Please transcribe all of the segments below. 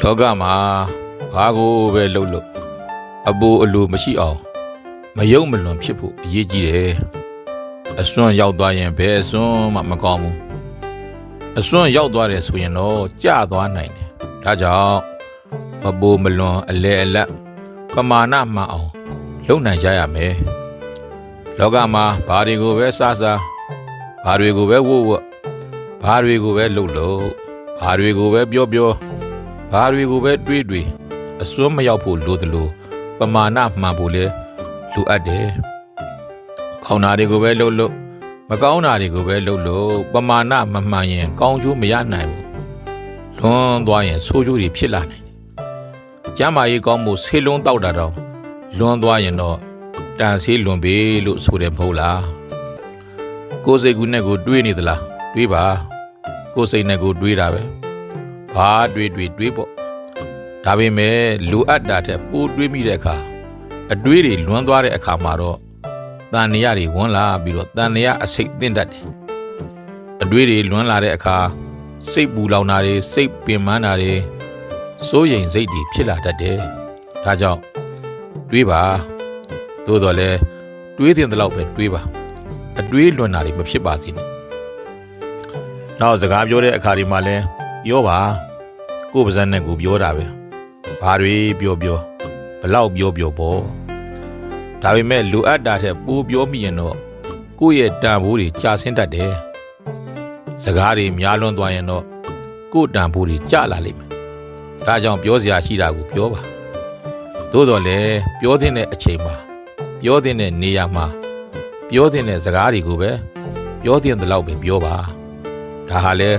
လောကမှာဘာကိုပဲလှုပ်လို့အပူအလိုမရှိအောင်မယုံမလွန်ဖြစ်ဖို့အရေးကြီးတယ်အစွန်းရောက်သွားရင်ဘယ်အစွန်းမှမကောင်းဘူးအစွန်းရောက်သွားတယ်ဆိုရင်တော့ကြာသွားနိုင်တယ်ဒါကြောင့်မပူမလွန်အလဲအလတ်ပမာဏမှန်အောင်လုပ်နိုင်ကြရမယ်လောကမှာဘာတွေကိုပဲစားဘာတွေကိုပဲဝတ်ဘာတွေကိုပဲလှုပ်ဘာတွေကိုပဲပြောဘာတွေကိုပဲတွေးအစွန်းမရောက်ဖို့လိုသလိုပမာဏမှန်ဖို့လဲလိုအပ်တယ်ကောင်းတာတွေကိုပဲလှုပ်မကောင်းတာတွေကိုပဲလှုပ်ပမာဏမမှန်ရင်ကောင်းကျိုးမရနိုင်ဘူးလွန်သွားရင်ဆိုးကျိုးတွေဖြစ်လာနိုင်တယ်ကျမ်းမာရေးကောင်းမှုဆေးလုံးတောက်တာတော့လွန်သွားရင်တော့တန်ဆေးလွန်ပြီလို့ဆိုတယ်မဟုတ်လားကိုယ်စိတ်ကူးနဲ့ကိုတွေးနေသလားတွေးပါကိုယ်စိတ်နဲ့ကိုတွေးတာပဲဘာတွေးပေါ့ဒါပေမဲ့လိုအပ်တာတဲ့ပိုးတွေးမိတဲ့အခါအတွေးတွေလွန်သွားတဲ့အခါမှာတော့တန်နေရတွေဝင်လာပြီးတော့တန်နေရအစိတ်သင့်တတ်တယ်အတွေးတွေလွန်လာတဲ့အခါစိတ်ပူလောင်တာတွေစိတ်ပင်ပန်းတာတွေစိုးရိမ်စိတ်တွေဖြစ်လာတတ်တယ်ဒါကြောင့်တွေးပါသို့တော်လည်းတွေးတဲ့လောက်ပဲတွေးပါအတွေးလွန်တာတွေမဖြစ်ပါစေနဲ့နောက်စကားပြောတဲ့အခါဒီမှာလဲပြောပါကိုယ်ပါးစပ်နဲ့ကိုပြောတာပဲဘာတွေပြောဘလောက်ပြောပေါ့ဒါပေမဲ့လိုအပ်တာတဲ့ပိုးပြောမိရင်တော့ကိုယ့်ရဲ့တန်ဖိုးတွေကျဆင်းတတ်တယ်စကားတွေများလွန်းသွားရင်တော့ကိုယ့်တန်ဖိုးတွေကျလာလိမ့်မယ်ဒါကြောင့်ပြောစရာရှိတာကိုပြောပါသို့တော်လည်းပြောတဲ့အချိန်မှာပြောတဲ့နေရာမှာပြောတဲ့စကားတွေကိုပဲပြောတဲ့လောက်ပဲပြောပါဒါဟာလဲ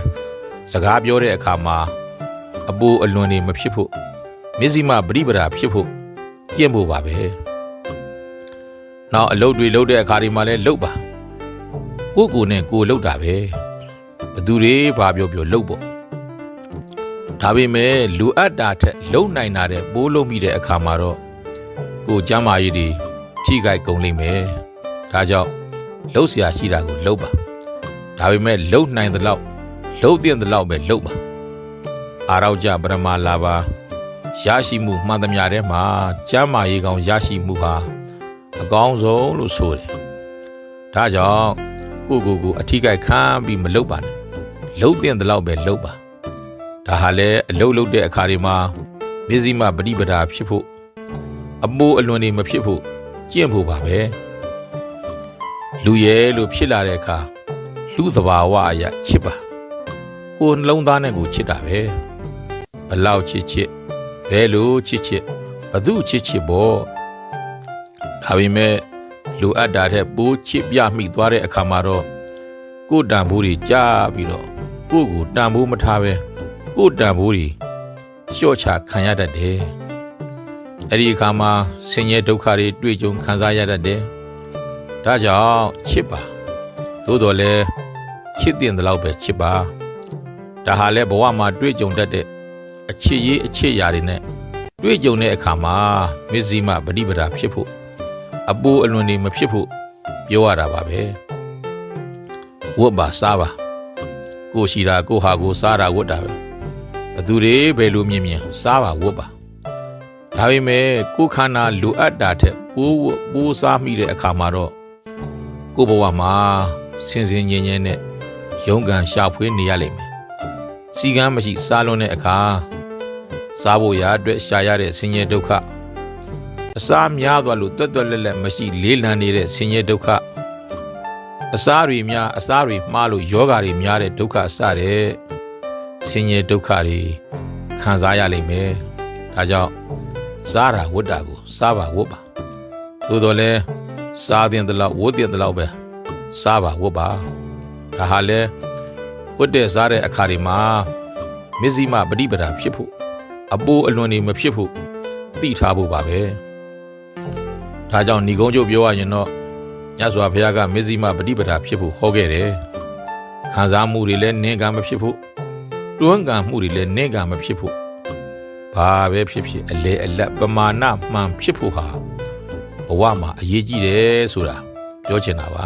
စကားပြောတဲ့အခါမှာအပူအလွန်တွေမဖြစ်ဖို့မျက်စိမှပရိပဒါဖြစ်ဖို့ကျင့်ဖို့ပါပဲနောက်အလုပ်တွေလုပ်တဲ့အခါဒီမှာလဲလုပ်ပါကိုနဲ့ကိုလုပ်တာပဲဘသူတွေဘာပြောလုပ်ပေါ့ဒါပေမဲ့လူအပ်တာထက်လုံနိုင်တာတဲ့ပိုးလုံးမိတဲ့အခါမှာတော့ကိုကျမ်းမာရေးတွေထိခိုက်ကုန်လိမ့်မယ်ဒါကြောင့်လှုပ်ရှားရှိတာကိုလှုပ်ပါဒါပေမဲ့လှုပ်နိုင်သလောက်လှုပ်တဲ့လောက်ပဲလှုပ်ပါအာရောကြပရမလာပါရရှိမှုမှန်သမျှထဲမှာကျမ်းမာရေးကောင်းရရှိမှုဟာအကောင်းဆုံးလို့ဆိုတယ်ဒါကြောင့်ကိုအထီးကိုက်ခံပြီးမလှုပ်ပါနဲ့လှုပ်တဲ့လောက်ပဲလှုပ်ပါဒါဟာလည်းအလုပ်လုပ်တဲ့အခါတွေမှာမျက်စိမှပရိပဒါဖြစ်ဖို့အမိုးအလွန်တွေမဖြစ်ဖို့ကျင့်ဖို့ပါပဲလူရဲလို့ဖြစ်လာတဲ့အခါလူသဘာဝအရာချစ်ပါကိုနှလုံးသားနဲ့ကိုချစ်တာပဲဘလောက်ချစ်ဘယ်လိုချစ်ဘသူချစ်ပေါ့ဒါပေမဲ့လူအပ်တာတဲ့ပိုးချစ်ပြမိသွားတဲ့အခါမှာတော့ကိုတန်ဖိုးတွေကြားပြီးတော့ကိုတန်ဖိုးမထားပဲကိုတန်ဖိုးတွေလျှော့ချခံရတတ်တယ်အဲ့ဒီအခါမှာဆင်းရဲဒုက္ခတွေတွေ့ကြုံခံစားရတတ်တယ်ဒါကြောင့်ချစ်ပါသို့တော်လည်းချစ်တဲ့လောက်ပဲချစ်ပါဒါဟာလည်းဘဝမှာတွေ့ကြုံတတ်တဲ့အချစ်ရာတွေနဲ့တွေ့ကြုံတဲ့အခါမှာမျက်စိမှပရိပဒါဖြစ်ဖို့အပူအလွန်တွေမဖြစ်ဖို့ပြောရတာပါပဲဝတ်ပါစားပါကိုရှိတာကိုဟာကိုစားတာဝတ်တာပဲဘသူတွေဘယ်လိုမြင်စားပါဝတ်ပါဒါပေမဲ့ကိုခန္ဓာလိုအပ်တာတဲ့ပိုးစားမိတဲ့အခါမှာတော့ကိုဘဝမှာစင်စင်ငြိမ်နဲ့ရုန်းကန်ရှာဖွေနေရလိမ့်မယ်စီကမ်းမရှိစားလွန်တဲ့အခါစားဖို့ရအတွက်ရှာရတဲ့ဆင်းရဲဒုက္ခအစားများသွားလို့တွက်လက်မရှိလေးလံနေတဲ့ဆင်းရဲဒုက္ခအစားတွေများအစားတွေမှားလို့ယောဂတွေများတဲ့ဒုက္ခစတဲ့ဆင်းရဲဒုက္ခတွေခံစားရလိမ့်မယ်ဒါကြောင့်စားတာဝတ်တာကိုစားပါဝတ်ပါသို့တော်လည်းစားတဲ့လောက်ဝတ်တဲ့လောက်ပဲစားပါဝတ်ပါဒါဟာလဲဝတ်တဲ့စားတဲ့အခါတွေမှာမျက်စိမှပရိပဒါဖြစ်ဖို့အပိုးအလွန်တွေမဖြစ်ဖို့သိထားဖို့ပါပဲဒါကြောင့်ဏီကုံးချုပ်ပြောရရင်တော့ညစွာဘုရားကမျက်စိမှပရိပဒါဖြစ်ဖို့ဟောခဲ့တယ်ခံစားမှုတွေလည်းနင်းကမဖြစ်ဖို့တွန်းကန်မှုတွေလည်းနင်းကမဖြစ်ဖို့ဘာပဲဖြစ်အလေအလတ်ပမာဏမှန်ဖြစ်ဖို့ဟာဘဝမှာအရေးကြီးတယ်ဆိုတာပြောချင်တာပါ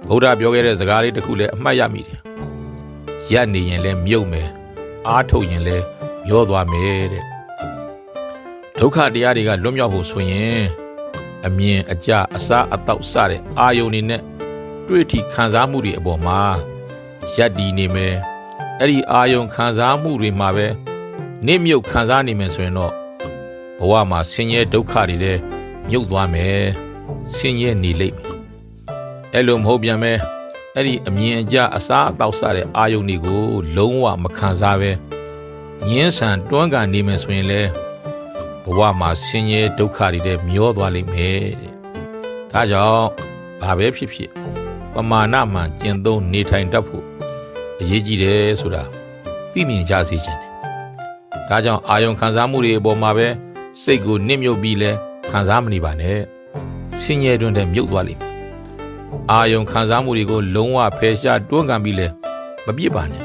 ဗုဒ္ဓပြောခဲ့တဲ့စကားလေးတစ်ခုလည်းအမှတ်ရမိတယ်ရက်နေရင်လည်းမြုပ်မယ်အားထုတ်ရင်လည်း မျောသွားမယ်တဲ့ဒုက္ခတရားတွေကလွတ်မြောက်ဖို့ဆိုရင်အမြင်အကြအစားအသောက်စတဲ့အာယုန်တွေနဲ့တွေ့ထိခံစားမှုတွေအပေါ်မှာရပ်တည်နေမယ်အဲ့ဒီအာယုန်ခံစားမှုတွေမှာပဲနေမြုပ်ခံစားနေမယ်ဆိုရင်တော့ဘဝမှာဆင်းရဲဒုက္ခတွေလည်းမြုပ်သွားမယ်ဆင်းရဲနေလိမ့်မယ်အဲ့လိုမဟုတ်ပြန်ပဲအဲ့ဒီအမြင်အကြအစားအသောက်စတဲ့အာယုန်တွေကိုလုံးဝမခံစားပဲငင်းဆန်တွန်းကန်နေမယ်ဆိုရင်လည်းဘဝမှာဆင်းရဲဒုက္ခတွေလည်းမျောသွားလိမ့်မယ်တဲ့ဒါကြောင့်ဘာပဲဖြစ်ဖြစ်ပမာဏမှန်ကျင့်သုံးနေထိုင်တတ်ဖို့အရေးကြီးတယ်ဆိုတာသိမြင်ကြစေချင်တယ်ဒါကြောင့်အာယုံခံစားမှုတွေအပေါ်မှာပဲစိတ်ကိုနစ်မြုပ်ပြီးလဲခံစားမနေပါနဲ့ဆင်းရဲတွင်တည်းမြုပ်သွားလိမ့်မယ်အာယုံခံစားမှုတွေကိုလုံးဝဖယ်ရှားတွန်းကန်ပြီးလဲမပြစ်ပါနဲ့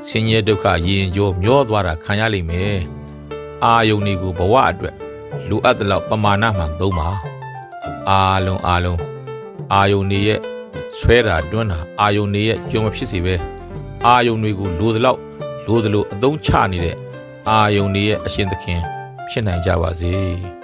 ဆင်းရဲဒုက္ခရင်ကြောမျောသွားတာခံရလိမ့်မယ်အာယုန်တွေကိုဘဝအတွက်လူအပ်တဲ့လောက်ပမာဏမှန်သုံးပါအာလုံးအာယုန်တွေရဲ့ဆွဲတာတွန်းတာအာယုန်တွေရဲ့ကြုံမဖြစ်စေပဲအာယုန်တွေကိုလိုသလောက်လိုသလိုအသုံးချနေတဲ့အာယုန်တွေရဲ့အရှင်သခင်ဖြစ်နိုင်ကြပါစေ